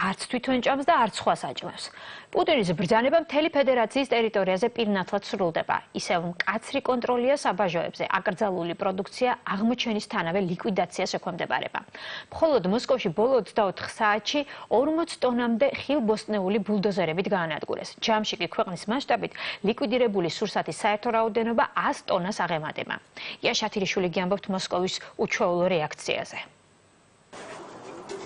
არც თვითონ ჭამს და არც სხვას აჭმევს. პუტინის ბრძანება მთელი ფედერაციის ტერიტორიაზე პირნათლად სრულდება. ისევ მკაცრი კონტროლია საბაჟოებზე, აკრძალული პროდუქცია აღმოჩენისთანავე ლიკვიდაციას ექვემდებარება. მხოლოდ მოსკოვში ბოლო 24 საათში 40 ტონამდე ხილბოსტნეული ბულდოზერებით გაანადგურეს. ჯამში კი ქვეყნის მასშტაბით ლიკვიდირებული სურსათის საერთო რაოდენობა 100 ტონას აღემატება. იაშათირიშვილი გიამბობთ მოსკოვის უჩვეულო რეაქციაზე.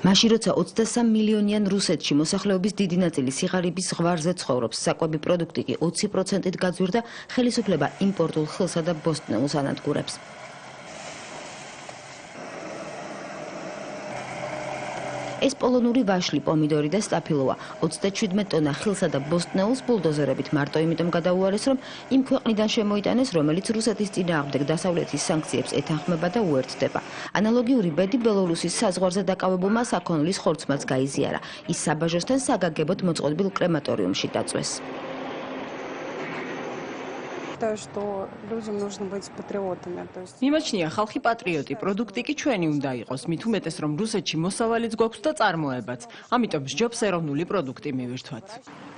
მაშინ როცა 23 მილიონიან რუსეთში მოსახლეობის დიდი ნაწილი სიღარიბის ზღვარზე ცხოვრობს, საკვები პროდუქტი კი 20%-ით გაძვირდა, ხელისუფლება იმპორტულ ხილსა და ბოსტნეულს ანადგურებს. ეს პოლონური ვაშლი, პომიდორი და სტაფილოა 37 ტონა ხილსა და ბოსტნეულს ბულდოზერებით მარტო იმიტომ გადაუარეს, რომ იმ ქვეყნიდან შემოიტანეს, რომელიც რუსეთის წინააღმდეგ დასავლეთის სანქციებს ეთანხმება და უერთდება. ანალოგიური ბედი ბელორუსის საზღვარზე დაკავებულმა საქონლის ხორცმაც გაიზიარა. ის საბაჟოსთან საგაგებოდ მოწყობილ კრემატორიუმში დაწვეს. მიმაჩნია ხალხი პატრიოტი, პროდუქტი კი ჩვენი უნდა იყოს, მით უმეტეს რომ რუსეთში მოსავალიც გვაქვს და წარმოებაც. ამიტომ სჯობს ეროვნული პროდუქტი მივირთვათ.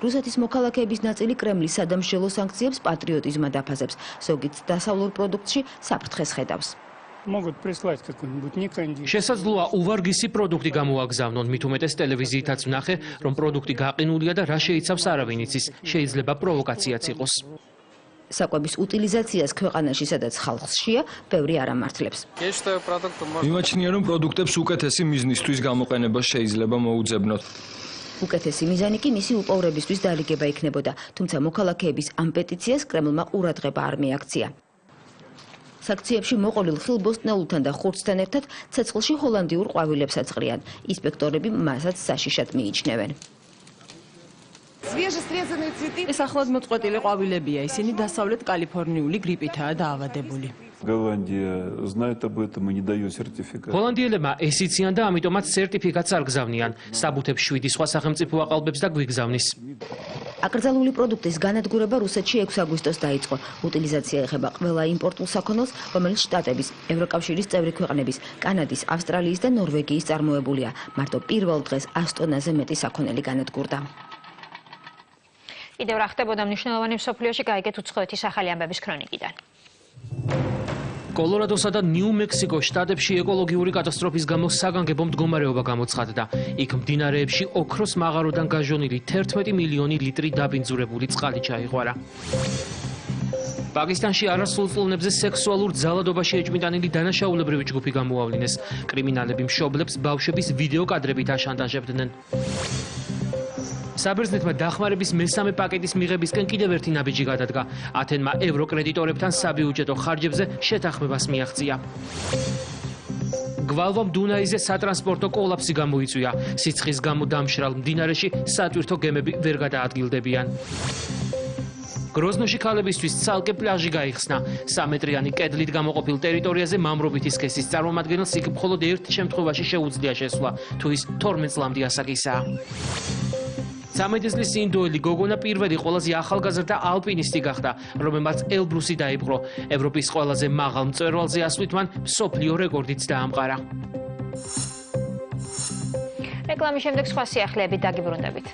რუსეთის მოქალაქეების ნაწილი კრემლის სადამშრალო სანქციებს პატრიოტიზმად აფასებს, ზოგიც დასავლურ პროდუქტში საფრთხეს ხედავს. შესაძლოა უვარგისი პროდუქტი გამოაგზავნონ, მით უმეტეს ტელევიზიითაც ვნახე, რომ პროდუქტი გაყინულია და რა შეიცავს არავინ იცის, შეიძლება პროვოკაციაც იყოს. საკვების უტილიზაციას ქვეყანაში, სადაც ხალხს შეა, ბევრი არ ამართლებს. მიმაჩნია, რომ პროდუქტებს უკეთესი მიზნისთვის გამოყენება შეიძლება მოუძებნოთ. უკეთესი მიზანი კი მისი უპოვრებისთვის დალიგება იქნებოდა, თუმცა მოქალაქეების ამ პეტიციას კრემლმა ყურადღება არ მიაქცია. საქციებში მოყოლილ ხილბოსტნეულთან და ხურცთან ერთად ცეცხლში ჰოლანდიურ ყვავილებსაც ყრიან. ინსპექტორები მასაც საშიშად მიიჩნევენ. ეს ახლად მოწყვეტილი ყვავილებია, ისინი დასავლეთ კალიფორნიული გრიპითაა დაავადებული. ჰოლანდიელებმა ეს იციან და ამიტომაც სერტიფიკატს არ გზავნიან. საბუთებს 7 სხვა სახელმწიფო აყალბებს და გვიგზავნის. აკრძალული პროდუქტის განადგურება რუსეთში 6 აგვისტოს დაიწყო. უტილიზაცია ეხება ყველა იმპორტულ საქონელს, რომელიც შტატების, ევროკავშირის წევრი ქვეყნების, კანადის, ავსტრალიის და ნორვეგიის წარმოებულია. მარტო პირველ დღეს 100 ტონაზე მეტი საქონელი განადგურდა. კიდევ რა ხდებოდა მნიშვნელოვანი მსოფლიოში, გაიგეთ უცხოეთის ახალი ამბების ქრონიკიდან. კოლორადოსა და ნიუ-მექსიკოს შტატებში ეკოლოგიური კატასტროფის გამო საგანგებო მდგომარეობა გამოცხადდა. იქ მდინარეებში ოქროს მაღაროდან გაჟონილი 11 მილიონი ლიტრი დაბინძურებული წყალი ჩაიღვარა. პაკისტანში არასრულ წლოვნებზე სექსუალურ ძალადობაში ეჭვმიტანილი დანაშაულებრივი ჯგუფი გამოავლინეს. კრიმინალები მშობლებს ბავშვების ვიდეო კადრებით აშანტაჟებდნენ. საბერძნეთმა დახმარების მესამე პაკეტის მიღებისკენ კიდევ ერთი ნაბიჯი გადადგა. ათენმა ევროკრედიტორებთან საბიუჯეტო ხარჯებზე შეთანხმებას მიაღწია. გვალვამ დუნაიზე სატრანსპორტო კოლაფსი გამოიწვია. სიცხის გამო დამშრალ მდინარეში სატვირთო გემები ვერ გადაადგილდებიან. გროზნოში ქალებისთვის ცალკე პლაჟი გაიხსნა. 3 მეტრიანი კედლით გამოყოფილ ტერიტორიაზე მამრობითი სქესის წარმომადგენელს იქ მხოლოდ ერთ შემთხვევაში შეუძლია შესვლა, თუ ის 12 წლამდე ასაკისაა. 13 წლის ინდოელი გოგონა პირველი ყველაზე ახალგაზრდა ალპინისტი გახდა, რომელმაც ელბრუსი დაიპყრო. ევროპის ყველაზე მაღალ მწვერვალზე ასვლით მან მსოფლიო რეკორდიც დაამყარა. რეკლამის შემდეგ სხვა სიახლეებით დაგიბრუნდებით.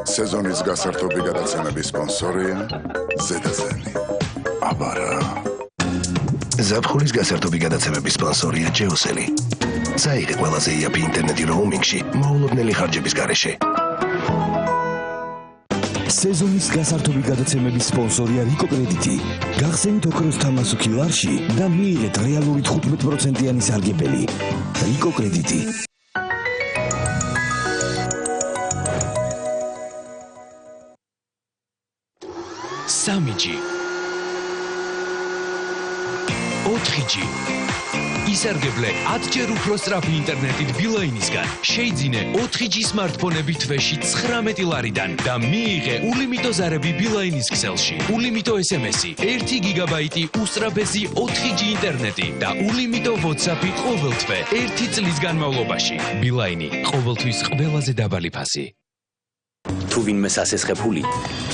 სეზონის გასართობი გადაცემების სპონსორია ზედაზენი. აბარა. ზაფხულის გასართობი გადაცემების სპონსორია ჯეოსელი. საიღე ყველაზე იაფი ინტერნეტი როუმინგში მოულოდნელი ხარჯების გარეშე. სეზონის გასართობი გადაცემების სპონსორია რიკო კრედიტი. გახსენით ოქროს თამასუქი ლარში და მიიღეთ რეალური 15%-იანი სარგებელი. რიკო კრედიტი. სამიჯი 4G ისარგებლე 10-ჯერ უფრო სწრაფი ინტერნეტით ბილაინისგან. შეიძინე 4G სმარტფონები თვეში 19 ლარიდან და მიიღე ულიმიტო ზარები ბილაინის ქსელში. ულიმიტო SMS-ი, 1 გიგაბაიტი უსწრაფესი 4G ინტერნეტი და ულიმიტო WhatsApp-ი ყოველ თვე 1 წლის განმავლობაში. ბილაინი ყოველთვის ყველაზე დაბალი ფასი. თუ ვინმე სასესხაფული,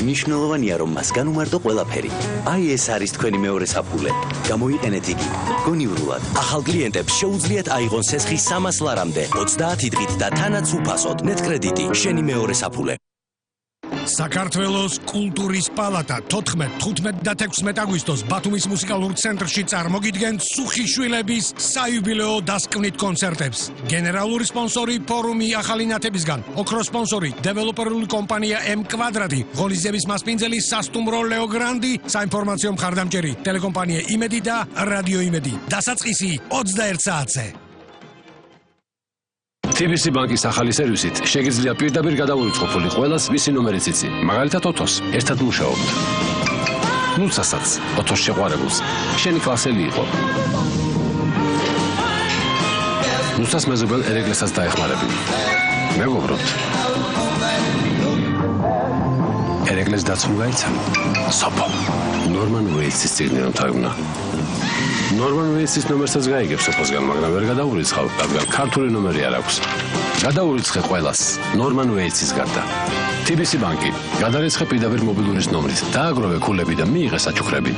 მნიშვნელოვანია რომ მას განუმარტო ყველაფერი. აი ეს არის თქვენი მეორე საფულე. გამოიყენეთ იგი. გონივრულად, ახალ კლიენტებს შეუძლიათ აიღონ სესხი 300 ლარამდე, 30 დღით და თანაც უფასოდ. ნეტკრედიტი, შენი მეორე საფულე. საქართველოს კულტურის პალატა 14, 15 და 16 აგვისტოს ბათუმის მუსიკალურ ცენტრში წარმოგიდგენთ სუხიშვილების საიუბილეო დასკვნით კონცერტებს. გენერალური სპონსორი ფორუმი ახალი ნათებისგან, ოქროს სპონსორი დეველოპერული კომპანია M კვადრატი, ღონისძიების მასპინძელი სასტუმრო ლეო გრანდი, საინფორმაციო მხარდამჭერი ტელეკომპანია იმედი და რადიო იმედი. დასაწყისი 21 საათზე. TBC ბანკის ახალი სერვისით შეგიძლია პირდაპირ გადაურიცხყოფილი ყველას მისი ნომერიც იცი. მაგალითად ოთოს, ერთად მუშაობთ. ნულსასაც, ოთოს შეყვარებულს, შენი კლასელი იყო. ნულსას მეზობელ ერეგლესაც დაეხმარები. მეგობრობთ. ერეგლეს დაცულ გაიცა. სოფო. ნორმან ვეიცის წიგნი რომ თაგვნა. ნორმან ვეიცის ნომერსაც გაიგებ სოფოსგან, მაგრამ ვერ გადაურიცხავ, რადგან ქართული ნომერი არ აქვს. გადაურიცხე ყველას, ნორმან ვეიცის გარდა. TBC ბანკი, გადარიცხე პირდაპირ მობილურის ნომრით, დააგროვე ქულები და მიიღე საჩუქრები.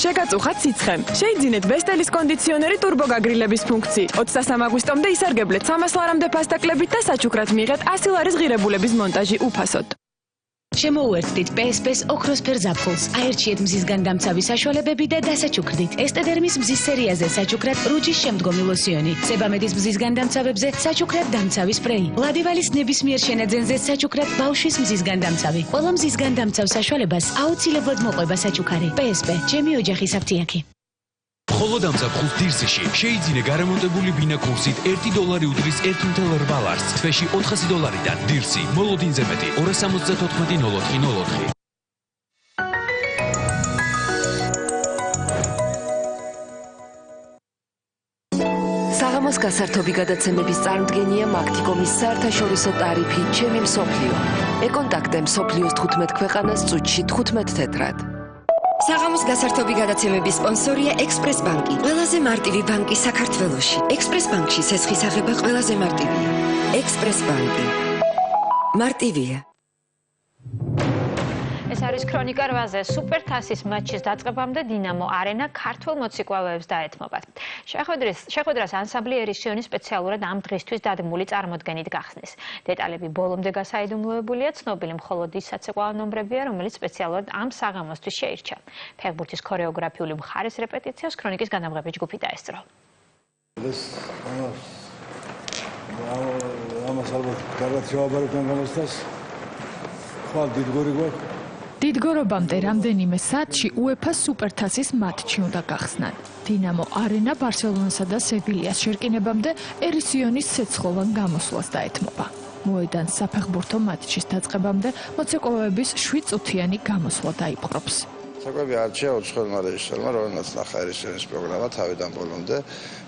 შეგაწუხათ სიცხემ. შეიძინეთ ვესტელის კონდიციონერი ტურბოგაგრილების ფუნქციით. 23 აგვისტომდე ისარგებლეთ 300 ლარამდე ფასდაკლებით და საჩუქრად მიიღეთ 100 ლარის ღირებულების მონტაჟი უფასოდ. შემოუერთდით PSP-ს ოქროსფერ ზაფხულს. აერჩიეთ მზისგან დამცავი საშუალებები და დასაჩუქრდით. ესტედერმის მზის სერიაზე საჩუქრად რუჯის შემდგომი ლოსიონი. სებამედის მზისგან დამცავებზე საჩუქრად დამცავი სპრეი. ლადივალის ნებისმიერ შენაძენზე საჩუქრად ბავშვის მზისგან დამცავი. ყველა მზისგან დამცავ საშუალებას აუცილებლად მოყვება საჩუქარი. PSP, ჩემი ოჯახის აფთიაქი. მხოლოდ ამ ზაფხულს დირსიში შეიძინე გარემონტებული ბინა კურსით $1 უდრის 1.8 ლარს, თვეში $400-დან. დირსი, მოლოდინზე მეტი 274-04-04. საღამოს გასართობი გადაცემების წარმოდგენია მაგთიკომის საერთაშორისო ტარიფი ჩემი მსოფლიო. ეკონტაქტე მსოფლიოს 15 ქვეყანას წუთში 15 თეთრად. საღამოს გასართობი გადაცემების სპონსორია ექსპრეს ბანკი. ყველაზე მარტივი ბანკი საქართველოში. ექსპრეს ბანკში სესხის აღება ყველაზე მარტივია. ექსპრეს ბანკი. მარტივია. ეს არის ქრონიკა 8-ზე. სუპერთასის მატჩის დაწყებამდე დინამო არენა ქართველ მოციქვალეებს დაეთმობათ. შეხვედრას ანსამბლი ერისიონი სპეციალურად ამ დღისთვის დადგმული წარმოდგენით გახსნის. დეტალები ბოლომდე გასაიდუმლოებულია, ცნობილი მხოლოდ ის საცეკვაო ნომრებია, რომელიც სპეციალურად ამ საღამოსთვის შეირჩა. ფეხბურთის ქორეოგრაფიული მხარის რეპეტიციას ქრონიკის განამღები ჯგუფი დაესწრო. ამას ალბათ კარგად შევაბარებთ ამ გამოცდას. ხვალ დიდგორი გვაქვს. დიდგორობამდე რამდენიმე საათში UEFA სუპერთასის მატჩი უნდა გახსნან. დინამო არენა ბარსელონასა და სევილიას შერკინებამდე ერისიონის ცეცხლოვან გამოსვლას დაეთმობა. მოედანს საფეხბურთო მატჩის დაწყებამდე მოცეკვავეების 7 წუთიანი გამოსვლა დაიპყრობს. საკვები არჩია უცხოელმა რეჟისორმა, რომელმაც ნახა ერისიონის პროგრამა თავიდან ბოლომდე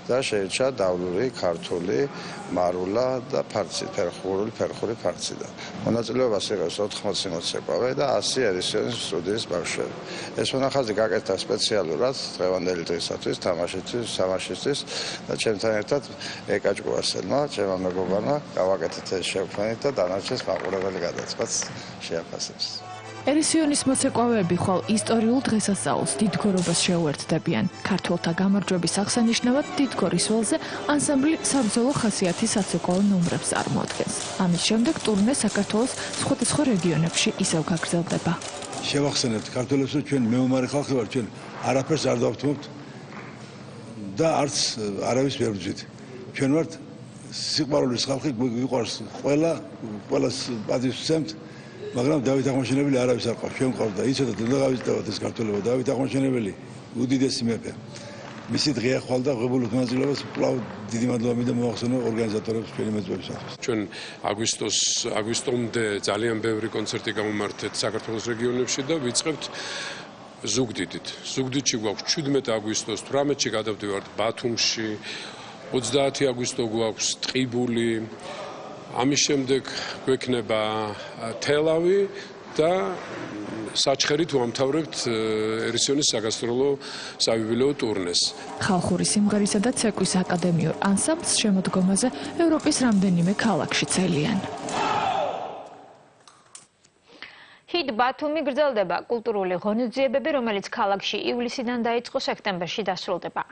და შეირჩა დავლური, ქართული, მარულა და ფერხური ფარციდან. მონაწილეობას იღებს 80 მოცეკვავე და 100 ერისიონის სტუდიის ბავშვები. ეს მონახაზი გაკეთდა სპეციალურად დღევანდელი დღისათვის, თამაშისთვის და ჩემთან ერთად ეკაჭკუასელმა, ჩემმა მეგობარმა გავაკეთეთ ეს შექმნით და დანარჩენს მაყურებელი გადაწყდაც შეაფასებს. ერისიონის მოცეკვავეები ხვალ ისტორიულ დღესასწაულს დიდგორობას შეუერთდებიან. ქართველთა გამარჯვების აღსანიშნავად დიდგორის ველზე ანსამბლი საბრძოლო ხასიათის საცეკვაო ნომრებს წარმოადგენს. ამის შემდეგ ტურნე საქართველოს სხვადასხვა რეგიონებში ისევ გაგრძელდება. შევახსენებთ ქართველებს, რომ ჩვენ მეომარი ხალხი ვართ, ჩვენ არაფერს არ დავთმობთ და არც არავის ვერ ვძვით. ჩვენ ვართ სიყვარულის ხალხი, გვიყვარს ყველას პატივს ვცემთ. მაგრამ დავით აღმაშენებელი არავის არ ყავს, ჩვენ ყავს და იცოდეთ, უნდა გავიზრდავთ ეს ქართველობა. დავით აღმაშენებელი უდიდესი მეფე. მისი დღეა ხვალ და ღებულობთ მონაწილეობას, კვლავ დიდი მადლობა მინდა მოახსენო ორგანიზატორებს ჩვენი მეწვევისათვის. ჩვენ აგვისტომდე ძალიან ბევრი კონცერტი გამომართეთ საქართველოს რეგიონებში და ვიწყებთ ზუგდიდით. ზუგდიდში გვაქვს 17 აგვისტოს, 18-ში გადავდივართ ბათუმში, 30 აგვისტო გვაქვს ტყიბული. ამის შემდეგ გვექნება თელავი და საჩხერით ვამთავრებთ ერისიონის საგასტროლო საიუბილეო ტურნეს. ხალხური სიმღერისა და ცეკვის აკადემიურ ანსამბლს შემოდგომაზე ევროპის რამდენიმე ქალაქში ცელიან. ბათუმი გრძელდება კულტურული ღონისძიებები, რომელიც ქალაქში ივლისიდან დაიწყო, სექტემბერში დასრულდება.